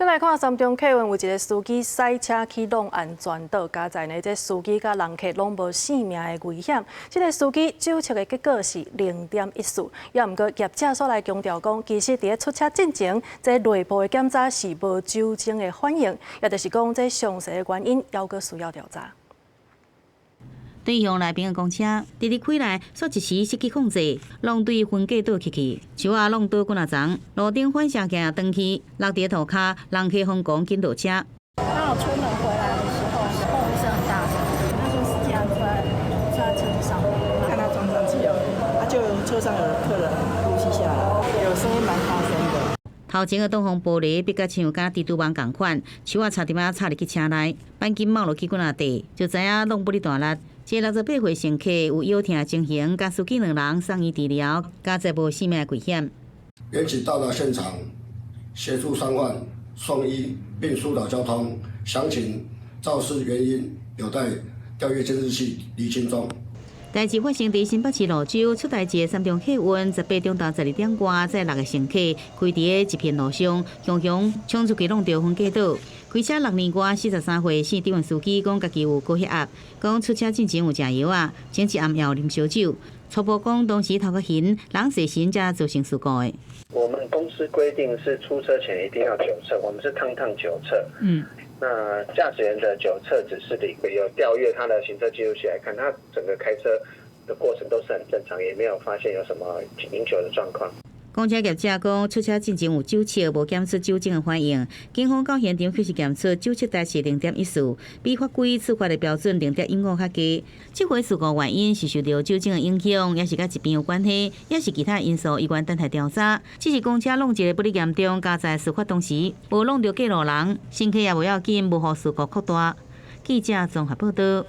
再来看三中客运有一个司机赛车去弄安全岛，加在呢，这司机甲人客拢无性命的危险。这个司机酒测的结果是0.14，也毋过业者所来强调讲，其实伫咧出车进前，这内部的检查是无酒精的反应，也就是讲这详细的原因还阁需要调查。 对向内边的公车，直直开来，煞一时失去控制，浪对分隔岛去，树仔浪倒几啊丛，路顶反射镜断去，落伫涂骹，人客疯狂紧倒车。当我出门回来的时候，砰一声很大声，那时候是这样坐在车子上面，看他撞上去了，就车上有客人呼吸下来，有声音蛮大声的。 头前的挡风玻璃逼甲像甲蜘蛛网共款，树仔差点仔插入去车内，板金冒落去几啊地，就知影弄不哩大力。一个68岁乘客有腰疼情形，甲司机2人送医治疗，加在无性命危险。员警到达现场，协助伤患送医，并疏导交通。详情肇事原因有待调阅监视器厘清中。 代志发生伫新北市蘆洲，出代志的三中客运18中到12点外，载6个乘客开伫一片路上，雄雄冲出去弄到分隔岛。开车6年外43岁市长司机讲，家己有高血压，讲出车进前有食药啊，前一暗也有啉烧酒。初步讲当时头壳晕，人睡醒才造成事故的。我们公司规定是出车前一定要酒测，我们是趟酒测。那驾驶员的酒测只是有调阅他的行车记录器来看，他整个开车的过程都是很正常，也没有发现有什么饮酒的状况。公车业者讲，出车进前有酒测，无检出酒精的反应。警方到现场确实检出酒测值是0.14，比法规处罚的标准0.15较低。这回事故原因是受到酒精的影响，也是甲疾病有关系，也是其他因素，有关等待调查。只是公车弄一个不哩严重，加在事发当时无弄到过路人，乘客也袂要紧，无互事故扩大。记者综合报道。